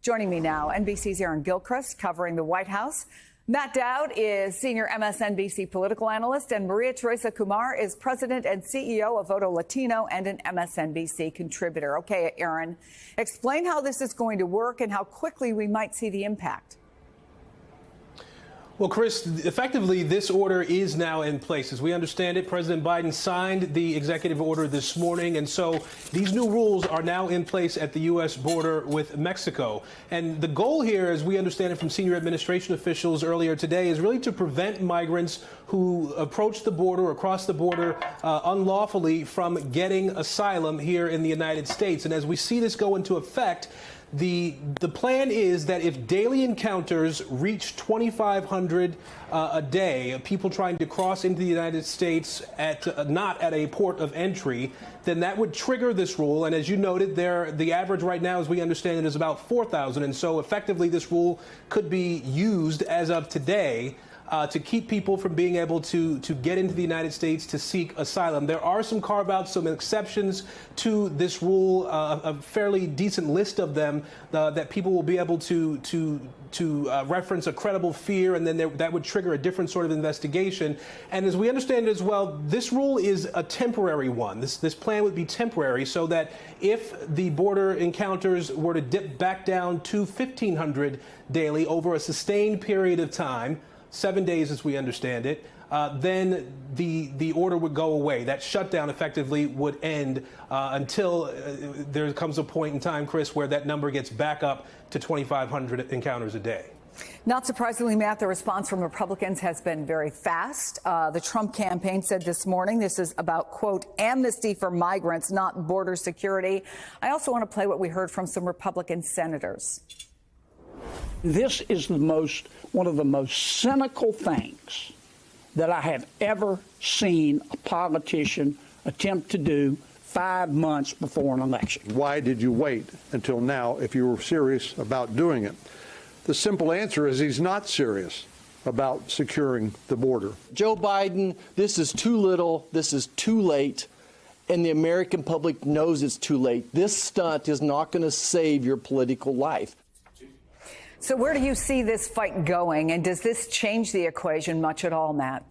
Joining me now, NBC's Aaron Gilchrist covering the White House. Matt Dowd is senior MSNBC political analyst, and Maria Teresa Kumar is president and CEO of Voto Latino and an MSNBC contributor. Okay, Aaron, explain how this is going to work and how quickly we might see the impact. Well, Chris, effectively, this order is now in place. As we understand it, President Biden signed the executive order this morning, and so these new rules are now in place at the U.S. border with Mexico. And the goal here, as we understand it from senior administration officials earlier today, is really to prevent migrants who approach the border or cross the border unlawfully from getting asylum here in the United States. And as we see this go into effect, the plan is that if daily encounters reach 2,500 a day, people trying to cross into the United States not at a port of entry, then that would trigger this rule. And as you noted, the average right now, as we understand it, is about 4,000. And so effectively, this rule could be used as of today to keep people from being able to get into the United States to seek asylum. There are some carve-outs, some exceptions to this rule, a fairly decent list of them that people will be able to reference a credible fear, and then that would trigger a different sort of investigation. And as we understand it as well, this rule is a temporary one. This plan would be temporary, so that if the border encounters were to dip back down to 1,500 daily over a sustained period of time, 7 days as we understand it, then the order would go away. That shutdown effectively would end until there comes a point in time, Chris, where that number gets back up to 2,500 encounters a day. Not surprisingly, Matt, the response from Republicans has been very fast. The Trump campaign said this morning this is about, quote, amnesty for migrants, not border security. I also want to play what we heard from some Republican senators. This is one of the most cynical things that I have ever seen a politician attempt to do 5 months before an election. Why did you wait until now if you were serious about doing it? The simple answer is he's not serious about securing the border. Joe Biden, this is too little, this is too late, and the American public knows it's too late. This stunt is not going to save your political life. So where do you see this fight going, and does this change the equation much at all, Matt?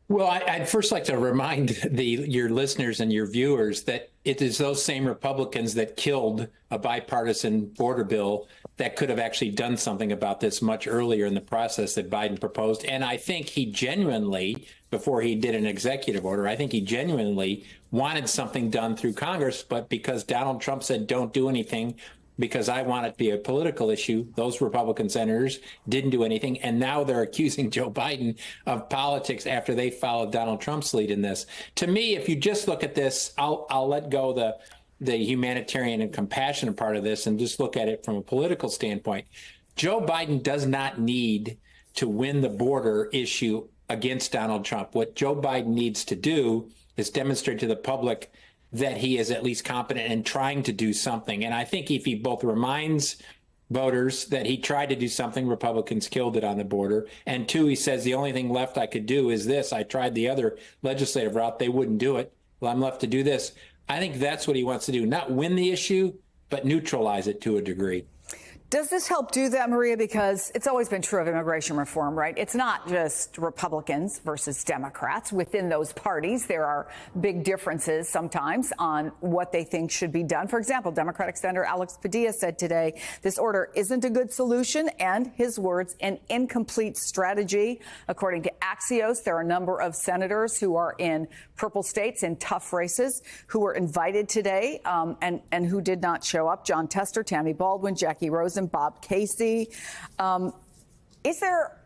Well, I'd first like to remind your listeners and your viewers that it is those same Republicans that killed a bipartisan border bill that could have actually done something about this much earlier in the process that Biden proposed. And I think he genuinely, before he did an executive order, I think he genuinely wanted something done through Congress. But because Donald Trump said, don't do anything, because I want it to be a political issue, those Republican senators didn't do anything. And now they're accusing Joe Biden of politics after they followed Donald Trump's lead in this. To me, if you just look at this, I'll let go the humanitarian and compassionate part of this and just look at it from a political standpoint. Joe Biden does not need to win the border issue against Donald Trump. What Joe Biden needs to do is demonstrate to the public that he is at least competent in trying to do something. And I think if he both reminds voters that he tried to do something, Republicans killed it on the border, and two, he says the only thing left I could do is this. I tried the other legislative route. They wouldn't do it. Well, I'm left to do this. I think that's what he wants to do, not win the issue, but neutralize it to a degree. Does this help do that, Maria? Because it's always been true of immigration reform, right? It's not just Republicans versus Democrats. Within those parties, there are big differences sometimes on what they think should be done. For example, Democratic Senator Alex Padilla said today, this order isn't a good solution and, his words, an incomplete strategy. According to Axios, there are a number of senators who are in purple states in tough races who were invited today and who did not show up. John Tester, Tammy Baldwin, Jackie Rosen, Bob Casey. Is there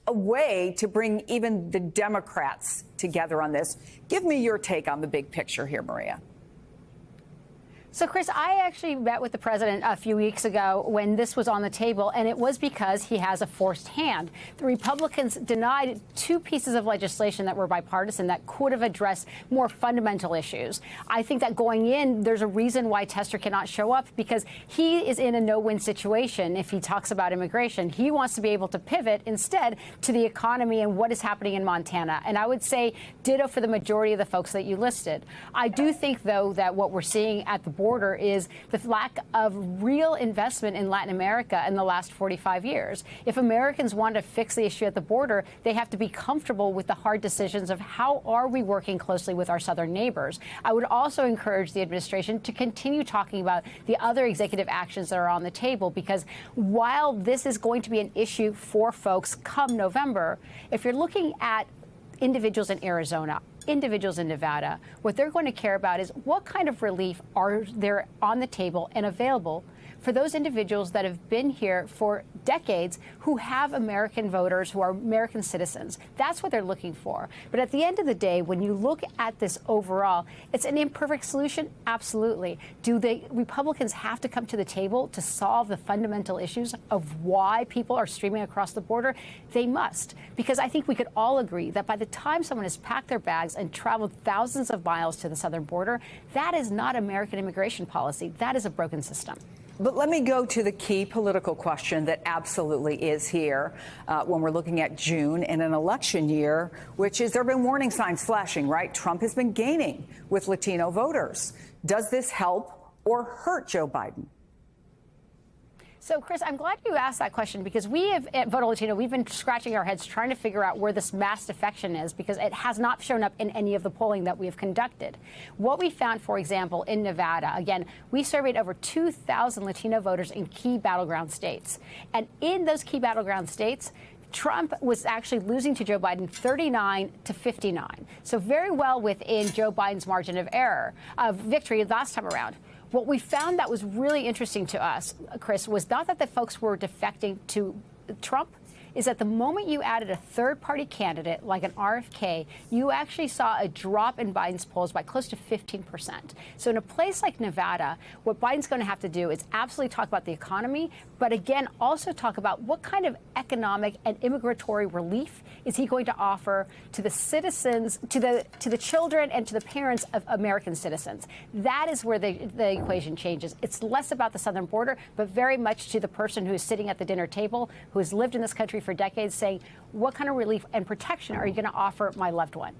a way to bring even the Democrats together on this? Give me your take on the big picture here, Maria. So, Chris, I actually met with the president a few weeks ago when this was on the table, and it was because he has a forced hand. The Republicans denied two pieces of legislation that were bipartisan that could have addressed more fundamental issues. I think that going in, there's a reason why Tester cannot show up, because he is in a no-win situation if he talks about immigration. He wants to be able to pivot instead to the economy and what is happening in Montana. And I would say ditto for the majority of the folks that you listed. I do think, though, that what we're seeing at the border is the lack of real investment in Latin America in the last 45 years. If Americans want to fix the issue at the border, they have to be comfortable with the hard decisions of how are we working closely with our southern neighbors. I would also encourage the administration to continue talking about the other executive actions that are on the table, because while this is going to be an issue for folks come November, if you're looking at individuals in Arizona, individuals in Nevada, what they're going to care about is what kind of relief are there on the table and available for those individuals that have been here for decades, who have American voters, who are American citizens. That's what they're looking for. But at the end of the day, when you look at this overall, it's an imperfect solution? Absolutely. Do the Republicans have to come to the table to solve the fundamental issues of why people are streaming across the border? They must. Because I think we could all agree that by the time someone has packed their bags and traveled thousands of miles to the southern border, that is not American immigration policy. That is a broken system. But let me go to the key political question that absolutely is here when we're looking at June in an election year, which is there have been warning signs flashing, right? Trump has been gaining with Latino voters. Does this help or hurt Joe Biden? So, Chris, I'm glad you asked that question, because we have at Voto Latino, we've been scratching our heads trying to figure out where this mass defection is, because it has not shown up in any of the polling that we have conducted. What we found, for example, in Nevada, again, we surveyed over 2,000 Latino voters in key battleground states. And in those key battleground states, Trump was actually losing to Joe Biden 39 to 59. So very well within Joe Biden's margin of error, of victory last time around. What we found that was really interesting to us, Chris, was not that the folks were defecting to Trump, is that the moment you added a third-party candidate like an RFK, you actually saw a drop in Biden's polls by close to 15%. So in a place like Nevada, what Biden's going to have to do is absolutely talk about the economy, but again, also talk about what kind of economic and immigratory relief is he going to offer to the citizens, to the children and to the parents of American citizens. That is where the equation changes. It's less about the southern border, but very much to the person who is sitting at the dinner table, who has lived in this country for decades, saying, what kind of relief and protection are you going to offer my loved one?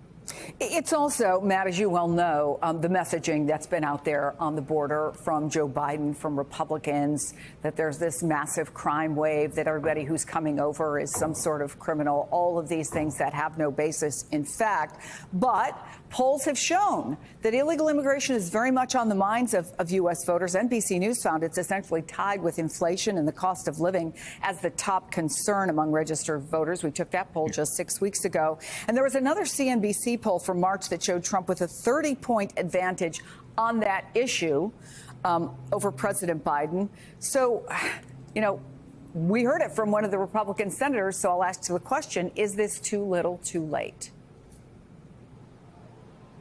It's also, Matt, as you well know, the messaging that's been out there on the border from Joe Biden, from Republicans, that there's this massive crime wave, that everybody who's coming over is some sort of criminal, all of these things that have no basis in fact. But polls have shown that illegal immigration is very much on the minds of U.S. voters. NBC News found it's essentially tied with inflation and the cost of living as the top concern among registered voters. We took that poll just 6 weeks ago. And there was another CNBC poll from March that showed Trump with a 30-point advantage on that issue over President Biden. So, you know, we heard it from one of the Republican senators, so I'll ask you the question, is this too little too late?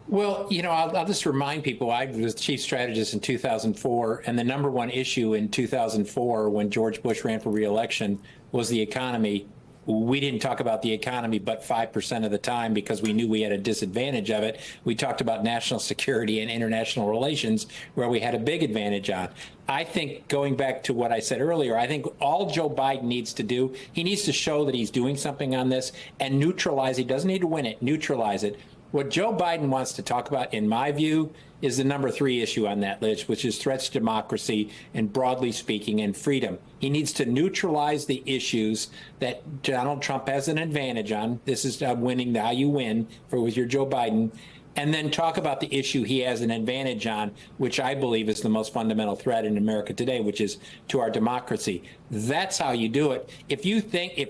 Well, you know, I'll just remind people, I was chief strategist in 2004, and the number one issue in 2004 when George Bush ran for re-election was the economy. We didn't talk about the economy but 5% of the time because we knew we had a disadvantage of it. We talked about national security and international relations, where we had a big advantage on. I think, going back to what I said earlier, I think all Joe Biden needs to do, he needs to show that he's doing something on this and neutralize. He doesn't need to win it, neutralize it. What Joe Biden wants to talk about, in my view, is the number 3 issue on that list, which is threats to democracy and, broadly speaking, and freedom. He needs to neutralize the issues that Donald Trump has an advantage on. This is winning, how you win with your Joe Biden. And then talk about the issue he has an advantage on, which I believe is the most fundamental threat in America today, which is to our democracy. That's how you do it. If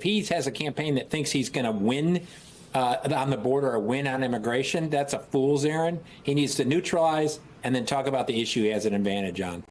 he has a campaign that thinks he's going to win on the border or win on immigration, that's a fool's errand. He needs to neutralize and then talk about the issue he has an advantage on.